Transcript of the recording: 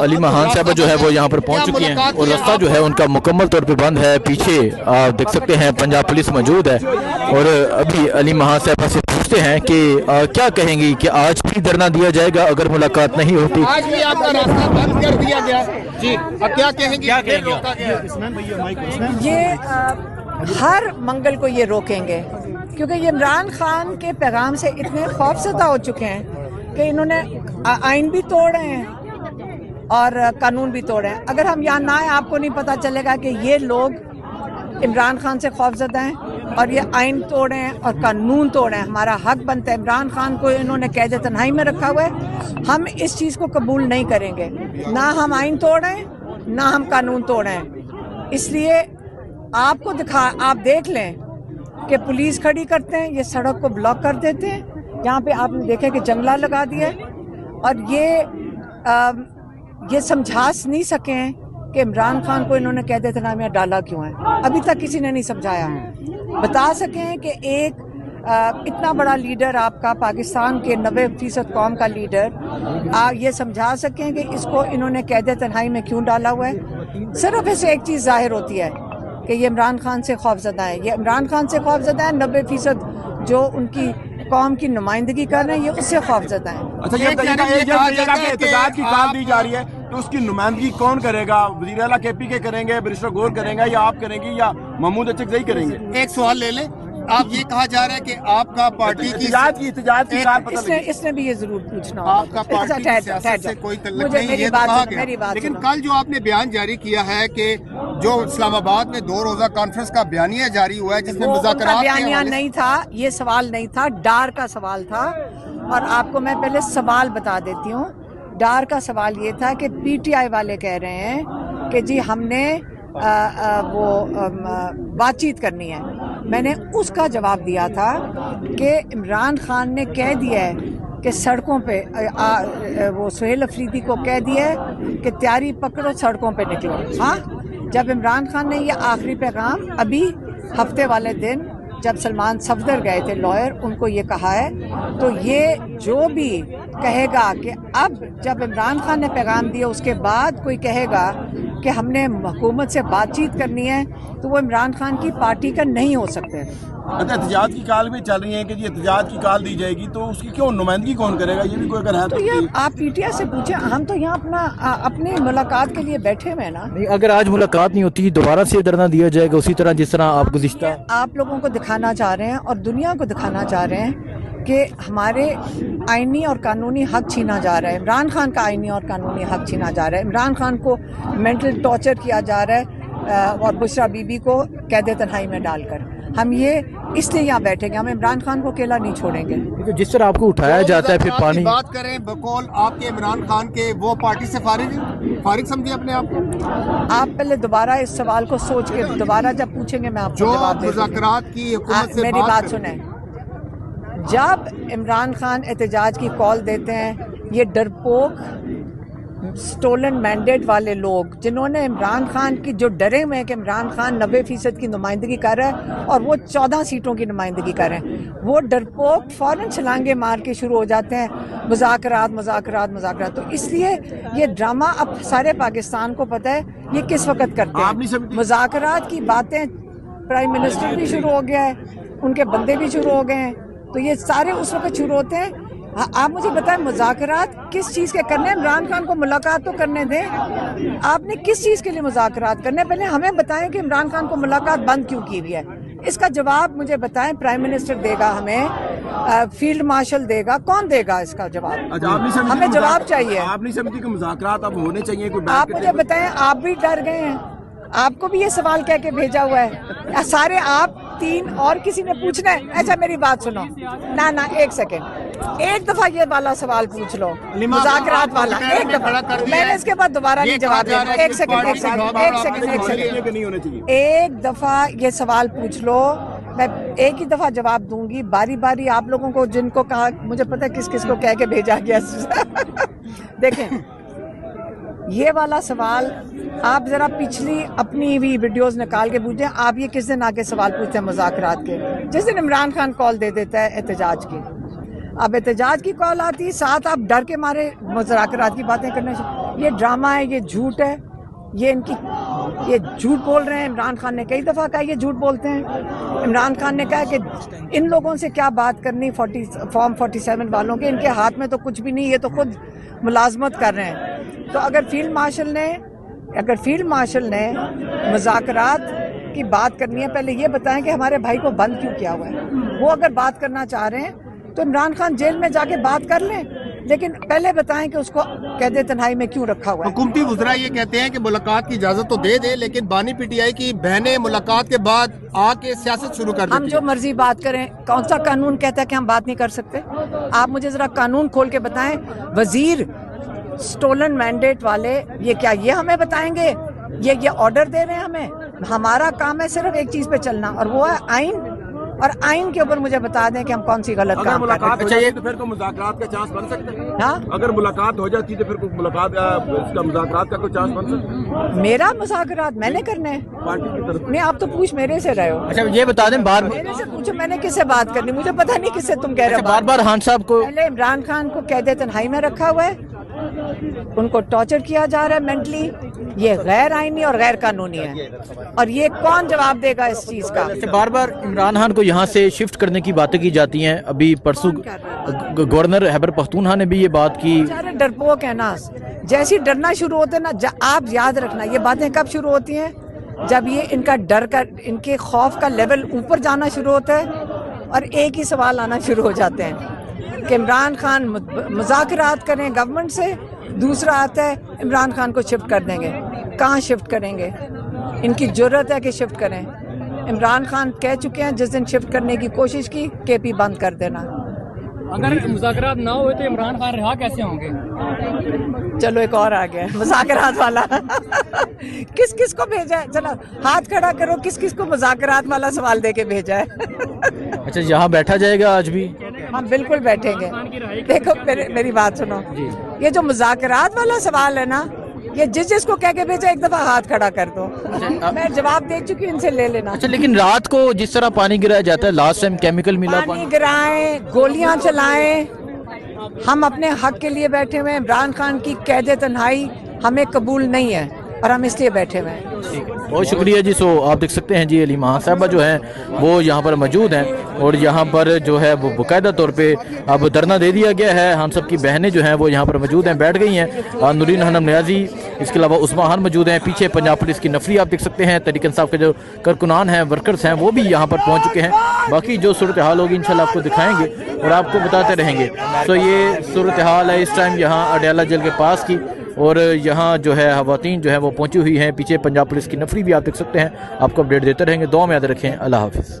علی مہان صاحبہ جو ہے وہ یہاں پر پہنچ چکی ہیں اور رستہ جو ہے ان کا مکمل طور پہ بند ہے. پیچھے دیکھ سکتے ہیں پنجاب پولیس موجود ہے اور ابھی علی مہان صاحبہ سے پوچھتے ہیں کہ کیا کہیں گی کہ آج بھی دھرنا دیا جائے گا اگر ملاقات نہیں ہوتی. آج بھی آپ کا راستہ بند کر دیا گیا جی, اب کیا کہیں گے؟ یہ ہر منگل کو یہ روکیں گے کیونکہ یہ عمران خان کے پیغام سے اتنے خوفزدہ ہو چکے ہیں کہ انہوں نے آئین بھی توڑے ہیں اور قانون بھی توڑے ہیں. اگر ہم یہاں نہ آئیں آپ کو نہیں پتہ چلے گا کہ یہ لوگ عمران خان سے خوفزدہ ہیں اور یہ آئین توڑے ہیں اور قانون توڑے ہیں. ہمارا حق بنتا ہے. عمران خان کو انہوں نے قید تنہائی میں رکھا ہوا ہے. ہم اس چیز کو قبول نہیں کریں گے, نہ ہم آئین توڑیں نہ ہم قانون توڑیں. اس لیے آپ دیکھ لیں کہ پولیس کھڑی کرتے ہیں, یہ سڑک کو بلاک کر دیتے ہیں. یہاں پہ آپ نے دیکھا کہ جنگلہ لگا دیا ہے اور یہ سمجھا نہیں سکے ہیں کہ عمران خان کو انہوں نے قید تنہائی میں ڈالا کیوں ہے. ابھی تک کسی نے نہیں سمجھایا. بتا سکیں کہ ایک اتنا بڑا لیڈر آپ کا, پاکستان کے 90% قوم کا لیڈر, آپ یہ سمجھا سکیں کہ اس کو انہوں نے قید تنہائی میں کیوں ڈالا ہوا ہے. صرف اسے ایک چیز ظاہر ہوتی ہے کہ یہ عمران خان سے خوفزدہ ہے. یہ عمران خان سے خوفزدہ ہے. 90% جو ان کی قوم کی نمائندگی کر رہے ہیں یہ اس سے خوفزدہ ہیں. اچھا, یہ احتجاج کی کال دی جا رہی ہے تو اس کی نمائندگی کون کرے گا؟ وزیر اعلیٰ کے پی کے کریں گے, بیرسٹر گور کریں گے, یا آپ کریں گے, یا محمود اچکزئی کریں گے؟ ایک سوال لے لیں. آپ یہ کہا جا رہا ہے کہ آپ کا پارٹی کی احتجاج کی کال پتہ لگی. اس نے بھی یہ ضرور پوچھنا آپ کا پارٹی کی سیاست سے کوئی تعلق نہیں, یہ تو کہا گیا. لیکن کل جو آپ نے بیان جاری کیا ہے کہ جو اسلام آباد میں 2 روزہ کانفرنس کا بیانیہ جاری ہوا ہے جس میں مذاکرات بیانیہ نہیں تھا, یہ سوال نہیں تھا, ڈار کا سوال تھا. اور آپ کو میں پہلے سوال بتا دیتی ہوں. ڈار کا سوال یہ تھا کہ پی ٹی آئی والے کہہ رہے ہیں کہ جی ہم نے بات چیت کرنی ہے. میں نے اس کا جواب دیا تھا کہ عمران خان نے کہہ دیا ہے کہ سڑکوں پہ وہ سہیل افریدی کو کہہ دیا ہے کہ تیاری پکڑو سڑکوں پہ نکلو. ہاں, جب عمران خان نے یہ آخری پیغام ابھی ہفتے والے دن جب سلمان صفدر گئے تھے لائر, ان کو یہ کہا ہے, تو یہ جو بھی کہے گا کہ اب جب عمران خان نے پیغام دیا اس کے بعد کوئی کہے گا کہ ہم نے حکومت سے بات چیت کرنی ہے تو وہ عمران خان کی پارٹی کا نہیں ہو سکتے. احتجاج کی کال بھی چل رہی ہے کہ جی احتجاج کی کال دی جائے گی تو اس کی کیوں نمائندگی کون کرے گا؟ یہ بھی کوئی اگر ہے تو یہ آپ پی ٹی آئی سے پوچھیں. ہم تو یہاں اپنی ملاقات کے لیے بیٹھے ہوئے ہیں نا. اگر آج ملاقات نہیں ہوتی دوبارہ سے دھرنا دیا جائے گا اسی طرح جس طرح آپ گزشتہ آپ لوگوں کو دکھانا چاہ رہے ہیں اور دنیا کو دکھانا چاہ رہے ہیں کہ ہمارے آئینی اور قانونی حق چھینا جا رہا ہے. عمران خان کا آئینی اور قانونی حق چھینا جا رہا ہے. عمران خان کو مینٹل ٹارچر کیا جا رہا ہے اور بشرا بی بی کو قید تنہائی میں ڈال کر. ہم یہ اس لیے یہاں بیٹھیں گے, ہم عمران خان کو اکیلا نہیں چھوڑیں گے. جس طرح آپ کو اٹھایا جاتا ہے پھر پانی بات کریں بقول آپ کے عمران خان کے, وہ پارٹی سے فارغ سمجھے اپنے آپ کو؟ آپ پہلے دوبارہ اس سوال کو سوچ کے دوبارہ جب پوچھیں گے میں آپ کو جواب دوں. جو مذاکرات کی حکومت سے میری بات سنیں. جب عمران خان احتجاج کی کال دیتے ہیں یہ ڈرپوک سٹولن مینڈیٹ والے لوگ جنہوں نے عمران خان کی جو ڈرے ہوئے ہیں کہ عمران خان 90% کی نمائندگی کر رہا ہے اور وہ 14 سیٹوں کی نمائندگی کر رہے ہیں, وہ ڈرپوک فوراً چھلانگے مار کے شروع ہو جاتے ہیں مذاکرات مذاکرات مذاکرات. تو اس لیے یہ ڈرامہ اب سارے پاکستان کو پتہ ہے یہ کس وقت کرتے ہیں. مذاکرات کی باتیں پرائم منسٹر بھی شروع ہو گیا ہے, ان کے بندے بھی شروع ہو گئے ہیں, تو یہ سارے اس وقت شروع ہوتے ہیں. آپ مجھے بتائیں مذاکرات کس چیز کے کرنے ہیں؟ عمران خان کو ملاقات تو کرنے دیں. آپ نے کس چیز کے لیے مذاکرات کرنے ہیں؟ پہلے ہمیں بتائیں کہ عمران خان کو ملاقات بند کیوں کی ہوئی ہے. اس کا جواب مجھے بتائیں. پرائم منسٹر دے گا ہمیں, فیلڈ مارشل دے گا, کون دے گا اس کا جواب؟ ہمیں جواب چاہیے. آپ نہیں سمجھتی کہ مذاکرات اب ہونے چاہیے؟ آپ مجھے بتائیں, آپ بھی ڈر گئے ہیں, آپ کو بھی یہ سوال کہہ کے بھیجا ہوا ہے سارے آپ 3 اور کسی نے پوچھنا ہے؟ اچھا میری بات سنو, نہ ایک سیکنڈ, ایک دفعہ یہ والا سوال پوچھ لو مذاکرات والا, ایک دفعہ. میں نے اس کے بعد دوبارہ نہیں جواب دینا. ایک دفعہ یہ سوال پوچھ لو, میں ایک ہی دفعہ جواب دوں گی. باری باری آپ لوگوں کو جن کو کہا, مجھے پتہ ہے کس کس کو کہہ کے بھیجا گیا. دیکھیں یہ والا سوال آپ ذرا پچھلی اپنی بھی ویڈیوز نکال کے پوچھیں. آپ یہ کس دن آ کے سوال پوچھتے ہیں مذاکرات کے؟ جس دن عمران خان کال دے دیتا ہے احتجاج کی. اب احتجاج کی کال آتی ہے، ساتھ آپ ڈر کے مارے مذاکرات کی باتیں کرنے سے۔ یہ ڈرامہ ہے، یہ جھوٹ ہے، یہ جھوٹ بول رہے ہیں۔ عمران خان نے کئی دفعہ کہا یہ جھوٹ بولتے ہیں۔ عمران خان نے کہا کہ ان لوگوں سے کیا بات کرنی فارم 47 والوں کے، ان کے ہاتھ میں تو کچھ بھی نہیں، یہ تو خود ملازمت کر رہے ہیں۔ تو اگر فیلڈ مارشل نے مذاکرات کی بات کرنی ہے، پہلے یہ بتائیں کہ ہمارے بھائی کو بند کیوں کیا ہوا ہے۔ وہ اگر بات کرنا چاہ رہے ہیں تو عمران خان جیل میں جا کے بات کر لیں، لیکن پہلے بتائیں کہ اس کو قید تنہائی میں کیوں رکھا ہوا ہے۔ حکومتی وزراء یہ کہتے ہیں کہ ملاقات کی اجازت تو دے دے، لیکن بانی پی ٹی آئی کی بہنیں ملاقات کے بعد آ کے سیاست شروع کر دیتی ہم جو مرضی بات کریں، کون سا قانون کہتا ہے کہ ہم بات نہیں کر سکتے؟ آپ مجھے ذرا قانون کھول کے بتائیں۔ وزیر سٹولن مینڈیٹ والے یہ کیا یہ ہمیں بتائیں گے؟ یہ آرڈر دے رہے ہیں ہمیں؟ ہمارا کام ہے صرف ایک چیز پہ چلنا، اور وہ ہے آئین، اور آئین کے اوپر مجھے بتا دیں کہ ہم کون سی غلط کام کر رہے ہیں۔ چاہیے تو پھر کوئی مذاکرات کا چانس بن سکتا ہے؟ ہاں، اگر ملاقات ہو جاتی تو پھر کوئی مذاکرات کا کوئی چانس بن سکتا ہے؟ میرا مذاکرات میں نے کرنے ہیں پارٹی کی طرف نہیں، آپ تو پوچھ میرے سے رہے ہو۔ اچھا یہ بتا دیں، میرے سے پوچھو میں نے کس سے بات کرنی، مجھے پتہ نہیں کس سے تم کہہ رہے ہو۔ بار بار خان صاحب کو پہلے عمران خان کو قید تنہائی میں رکھا ہوا ہے، ان کو ٹارچر کیا جا رہا ہے مینٹلی، یہ غیر آئینی اور غیر قانونی ہے، اور یہ کون جواب دے گا اس چیز کا؟ بار بار عمران خان کو یہاں سے شفٹ کرنے کی باتیں کی جاتی ہیں۔ ابھی پرسوں گورنر خیبر پختونخوا نے بھی یہ بات کی۔ بیچارے ڈرپوک ہیں نا، جیسی ڈرنا شروع ہوتے ہیں نا، آپ یاد رکھنا یہ باتیں کب شروع ہوتی ہیں؟ جب یہ ان کا ڈر کا، ان کے خوف کا لیول اوپر جانا شروع ہوتا ہے، اور ایک ہی سوال آنا شروع ہو جاتے ہیں کہ عمران خان مذاکرات کریں گورنمنٹ سے، دوسرا آتا ہے عمران خان کو شفٹ کر دیں گے۔ کہاں شفٹ کریں گے؟ ان کی جرت ہے کہ شفٹ کریں؟ عمران خان کہہ چکے ہیں جس دن شفٹ کرنے کی کوشش کی کے پی بند کر دینا۔ اگر مذاکرات نہ ہوئے تو عمران خان رہا کیسے ہوں گے؟ چلو ایک اور آ گیا مذاکرات والا۔ کس کس کو بھیجا ہے؟ چلو ہاتھ کھڑا کرو، کس کس کو مذاکرات والا سوال دے کے بھیجا ہے؟ اچھا یہاں بیٹھا جائے گا آج بھی؟ ہم بالکل بیٹھیں گے۔ دیکھو میری بات سنو، یہ جو مذاکرات والا سوال ہے نا، یہ جس کو کہہ کے بھیجا ایک دفعہ ہاتھ کھڑا کر دو۔ میں جواب دے چکی ہوں، ان سے لے لینا۔ اچھا لیکن رات کو جس طرح پانی گرایا جاتا ہے، لاسٹ ٹائم کیمیکل ملا، پانی گرائیں، گولیاں چلائیں، ہم اپنے حق کے لیے بیٹھے ہوئے ہیں۔ عمران خان کی قید تنہائی ہمیں قبول نہیں ہے، اور ہم اس لیے بیٹھے ہوئے ہیں۔ بہت شکریہ جی۔ سو آپ دیکھ سکتے ہیں جی، علی مہا صاحبہ جو ہیں وہ یہاں پر موجود ہیں، اور یہاں پر جو ہے وہ باقاعدہ طور پہ اب دھرنا دے دیا گیا ہے۔ ہم سب کی بہنیں جو ہیں وہ یہاں پر موجود ہیں، بیٹھ گئی ہیں۔ نورین حنم نیازی، اس کے علاوہ عثمان خان موجود ہیں، پیچھے پنجاب پولیس کی نفری آپ دیکھ سکتے ہیں، تحریک انصاف کے جو کارکنان ہیں، ورکرز ہیں، وہ بھی یہاں پر پہنچ چکے ہیں۔ باقی جو صورتحال ہوگی انشاءاللہ آپ کو دکھائیں گے اور آپ کو بتاتے رہیں گے۔ تو یہ صورتحال ہے اس ٹائم یہاں اڈیالہ جیل کے پاس کی، اور یہاں جو ہے خواتین جو ہے وہ پہنچی ہوئی ہیں، پیچھے پنجاب پولیس کی نفری بھی آپ دیکھ سکتے ہیں۔ آپ کو اپڈیٹ دیتے رہیں گے، دعا میں یاد رکھیں۔ اللہ حافظ۔